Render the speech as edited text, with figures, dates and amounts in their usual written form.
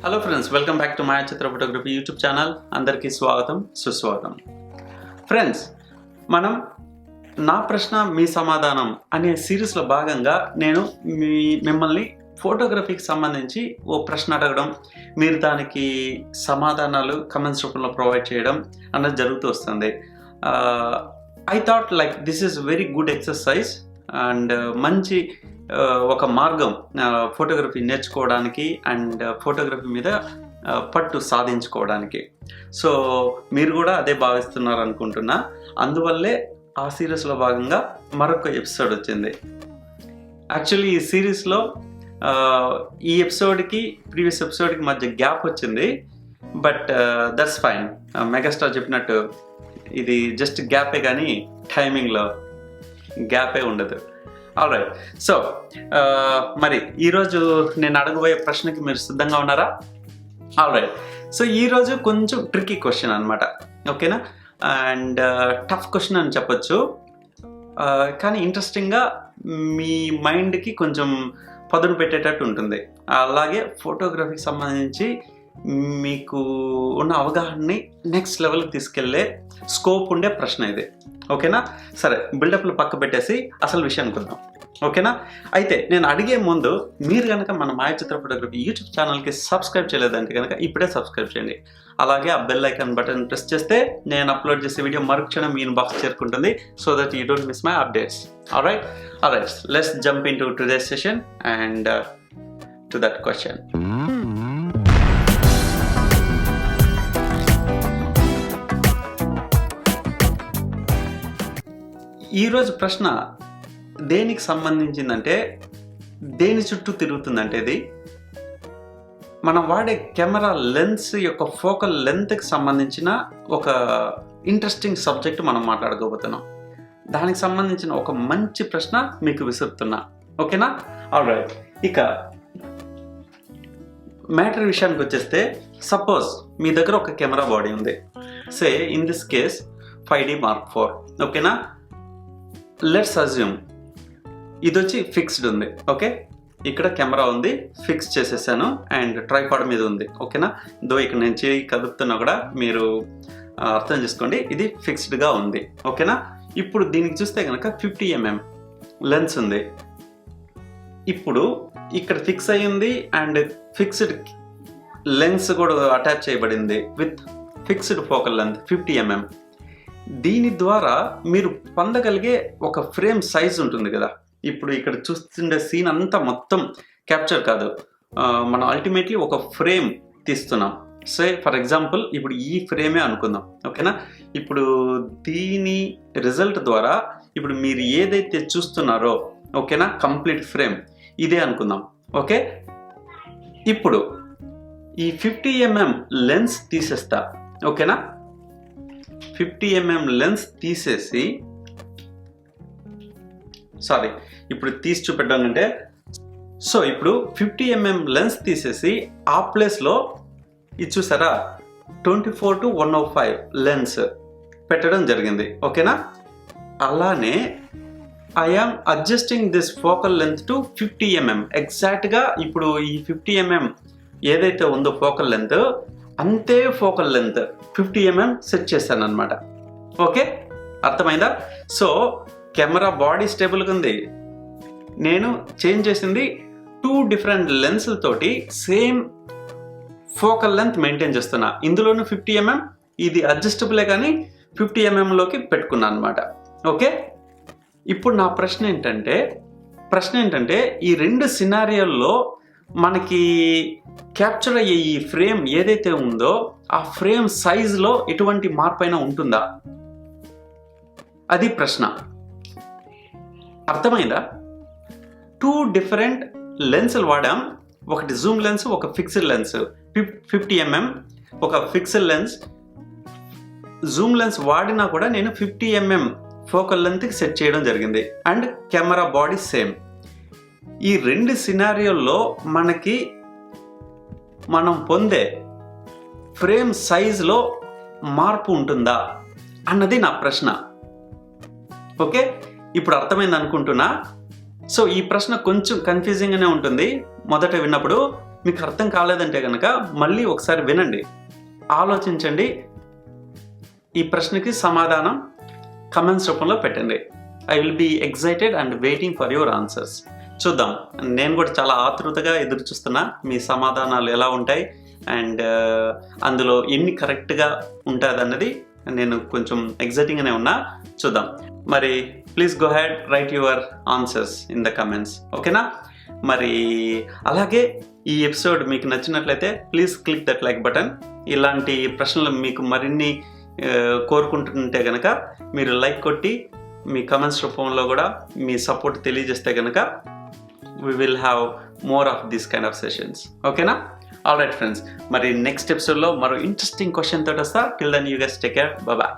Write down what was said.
Hello friends, welcome back to Mayachitra photography YouTube channel. అందరికీ స్వాగతం సుస్వాగతం. ఫ్రెండ్స్, మనం నా ప్రశ్న మీ సమాధానం అనే సిరీస్లో భాగంగా నేను మిమ్మల్ని ఫోటోగ్రఫీకి సంబంధించి ఓ ప్రశ్న అడగడం, మీరు దానికి సమాధానాలు కమెంట్స్ రూపంలో ప్రొవైడ్ చేయడం అన్నది జరుగుతూ వస్తుంది. I thought like this is very good exercise and మంచి ఒక మార్గం ఫోటోగ్రఫీ నేర్చుకోవడానికి అండ్ ఫోటోగ్రఫీ మీద పట్టు సాధించుకోవడానికి. సో మీరు కూడా అదే భావిస్తున్నారు అనుకుంటున్నా. అందువల్లే ఆ సిరీస్లో భాగంగా మరొక ఎపిసోడ్ వచ్చింది. యాక్చువల్లీ ఈ సిరీస్లో ఈ ఎపిసోడ్కి ప్రీవియస్ ఎపిసోడ్కి మధ్య గ్యాప్ వచ్చింది. But that's fine. మెగాస్టార్ చెప్పినట్టు ఇది జస్ట్ గ్యాపే, కానీ టైమింగ్లో గ్యాపే ఉండదు. ఆల్రైట్. సో మరి ఈరోజు నేను అడగబోయే ప్రశ్నకి మీరు సిద్ధంగా ఉన్నారా? ఆల్రైట్. సో ఈరోజు కొంచెం ట్రిక్కీ క్వశ్చన్ అనమాట, ఓకేనా? అండ్ టఫ్ క్వశ్చన్ అని చెప్పొచ్చు, కానీ ఇంట్రెస్టింగ్గా మీ మైండ్కి కొంచెం పదును పెట్టేటట్టు ఉంటుంది. అలాగే ఫోటోగ్రఫీకి సంబంధించి మీకు ఉన్న అవగాహనని నెక్స్ట్ లెవెల్కి తీసుకెళ్లే స్కోప్ ఉండే ప్రశ్న ఇది, ఓకేనా? సరే, బిల్డప్లు పక్క పెట్టేసి అసలు విషయానికి వద్దాం, ఓకేనా? అయితే నేను అడిగే ముందు మీరు కనుక మన మాయచిత్ర ఫోటోగ్రఫీ యూట్యూబ్ ఛానల్కి సబ్స్క్రైబ్ చేయలేదంటే కనుక ఇప్పుడే సబ్స్క్రైబ్ చేయండి. అలాగే ఆ బెల్ ఐకాన్ బటన్ ప్రెస్ చేస్తే నేను అప్లోడ్ చేసే వీడియో మరుక్షణం మీ ఇన్బాక్స్ చేరుకుంటుంది, so that you don't miss my updates. Alright, let's jump in to today's session and to that question. ఈరోజు ప్రశ్న దేనికి సంబంధించిందంటే, దేని చుట్టూ తిరుగుతుందంటే, ఇది మనం వాడే కెమెరా లెన్స్ యొక్క ఫోకల్ లెంత్కి సంబంధించిన ఒక ఇంట్రెస్టింగ్ సబ్జెక్ట్ మనం మాట్లాడుకోబోతున్నాం. దానికి సంబంధించిన ఒక మంచి ప్రశ్న మీకు విసురుతున్నా, ఓకేనా? ఆల్రైట్. ఇక మ్యాటర్ విషయానికి వచ్చేస్తే, సపోజ్ మీ దగ్గర ఒక కెమెరా బాడీ ఉంది, say in this case 5D Mark IV, ఓకేనా? లెట్స్ అజ్యూమ్ ఇది వచ్చి ఫిక్స్డ్ ఉంది, ఓకే? ఇక్కడ కెమెరా ఉంది, ఫిక్స్ చేసేసాను అండ్ ట్రైపాడ్ మీద ఉంది, ఓకేనా? దో ఇక్కడ నేను చేయి కదుపుతున్నా కూడా మీరు అర్థం చేసుకోండి, ఇది ఫిక్స్డ్గా ఉంది, ఓకేనా? ఇప్పుడు దీనికి చూస్తే కనుక 50mm లెన్స్ ఉంది. ఇప్పుడు ఇక్కడ ఫిక్స్ అయ్యింది అండ్ ఫిక్స్డ్ లెన్స్ కూడా అటాచ్ చేయబడింది with fixed focal length 50mm. దీని ద్వారా మీరు పొందగలిగే ఒక ఫ్రేమ్ సైజ్ ఉంటుంది కదా. ఇప్పుడు ఇక్కడ చూస్తుండే సీన్ అంతా మొత్తం క్యాప్చర్ కాదు, మనం అల్టిమేట్లీ ఒక ఫ్రేమ్ తీస్తున్నాం. సే ఫర్ ఎగ్జాంపుల్ ఇప్పుడు ఈ ఫ్రేమే అనుకుందాం, ఓకేనా? ఇప్పుడు దీని రిజల్ట్ ద్వారా ఇప్పుడు మీరు ఏదైతే చూస్తున్నారో, ఓకేనా, కంప్లీట్ ఫ్రేమ్ ఇదే అనుకుందాం, ఓకే? ఇప్పుడు ఈ 50mm లెన్స్ తీసేస్తా, ఓకేనా? 50mm లెన్స్ తీసేసి, సారీ ఇప్పుడు తీసి చూపెట్టడం అంటే, సో ఇప్పుడు 50mm లెన్స్ తీసేసి ఆ ప్లేస్లో ఇది చూసారా 24-105 లెన్స్ పెట్టడం జరిగింది, ఓకేనా? అలానే I am adjusting this focal length to 50mm. ఎగ్జాక్ట్గా ఇప్పుడు ఈ 50mm ఏదైతే ఉందో ఫోకల్ లెంత్, అంతే ఫోకల్ లెంత్ 50mm సెట్ చేశాను అనమాట, ఓకే? అర్థమైందా? సో కెమెరా బాడీ స్టేబుల్గా ఉంది, నేను చేంజ్ చేసింది 2 డిఫరెంట్ లెన్స్లతోటి సేమ్ ఫోకల్ లెంత్ మెయింటైన్ చేస్తున్నా. ఇందులోనూ 50mm, ఇది అడ్జస్టబులే కానీ 50mmలోకి పెట్టుకున్నాను అనమాట, ఓకే? ఇప్పుడు నా ప్రశ్న ఏంటంటే ఈ రెండు సినారియోల్లో మనకి క్యాప్చర్ అయ్యే ఈ ఫ్రేమ్ ఏదైతే ఉందో ఆ ఫ్రేమ్ సైజులో ఎటువంటి మార్పు అయినా ఉంటుందా? అది ప్రశ్న. అర్థమైందా? 2 డిఫరెంట్ లెన్సులు వాడాం, ఒకటి జూమ్ లెన్స్, ఒక ఫిక్స్డ్ లెన్స్. 50mm ఒక ఫిక్స్డ్ లెన్స్, జూమ్ లెన్స్ వాడినా కూడా నేను 50mm ఫోకల్ లెంత్కి సెట్ చేయడం జరిగింది అండ్ కెమెరా బాడీ సేమ్. ఈ రెండు సినారియోల్లో మనం పొందే ఫ్రేమ్ సైజులో మార్పు ఉంటుందా అన్నది నా ప్రశ్న, ఓకే? ఇప్పుడు అర్థమైంది అనుకుంటున్నా. సో ఈ ప్రశ్న కొంచెం కన్ఫ్యూజింగ్గానే ఉంటుంది మొదట విన్నప్పుడు. మీకు అర్థం కాలేదంటే కనుక మళ్ళీ ఒకసారి వినండి, ఆలోచించండి, ఈ ప్రశ్నకి సమాధానం కమెంట్స్ రూపంలో పెట్టండి. I will be excited and waiting for your answers. చూద్దాం, నేను కూడా చాలా ఆతృతగా ఎదురు చూస్తున్నా మీ సమాధానాలు ఎలా ఉంటాయి అండ్ అందులో ఎన్ని కరెక్ట్గా ఉంటుంది అన్నది నేను కొంచెం ఎగ్జైటింగ్గానే ఉన్నా. చూద్దాం. మరి please go head, right your answers in the comments, ఓకేనా? మరి అలాగే ఈ ఎపిసోడ్ మీకు నచ్చినట్లయితే please click that like button. ఇలాంటి ప్రశ్నలు మీకు మరిన్ని కోరుకుంటుంటే కనుక మీరు లైక్ కొట్టి మీ కమెంట్స్ రూపంలో కూడా మీ సపోర్ట్ తెలియజేస్తే కనుక we will have more of this kind of sessions, ఓకేనా? ఆల్రైట్ ఫ్రెండ్స్, మరి నెక్స్ట్ ఎపిసోడ్లో మరో ఇంట్రెస్టింగ్ క్వశ్చన్ తోటి వస్తా. Till then you guys take care, bye.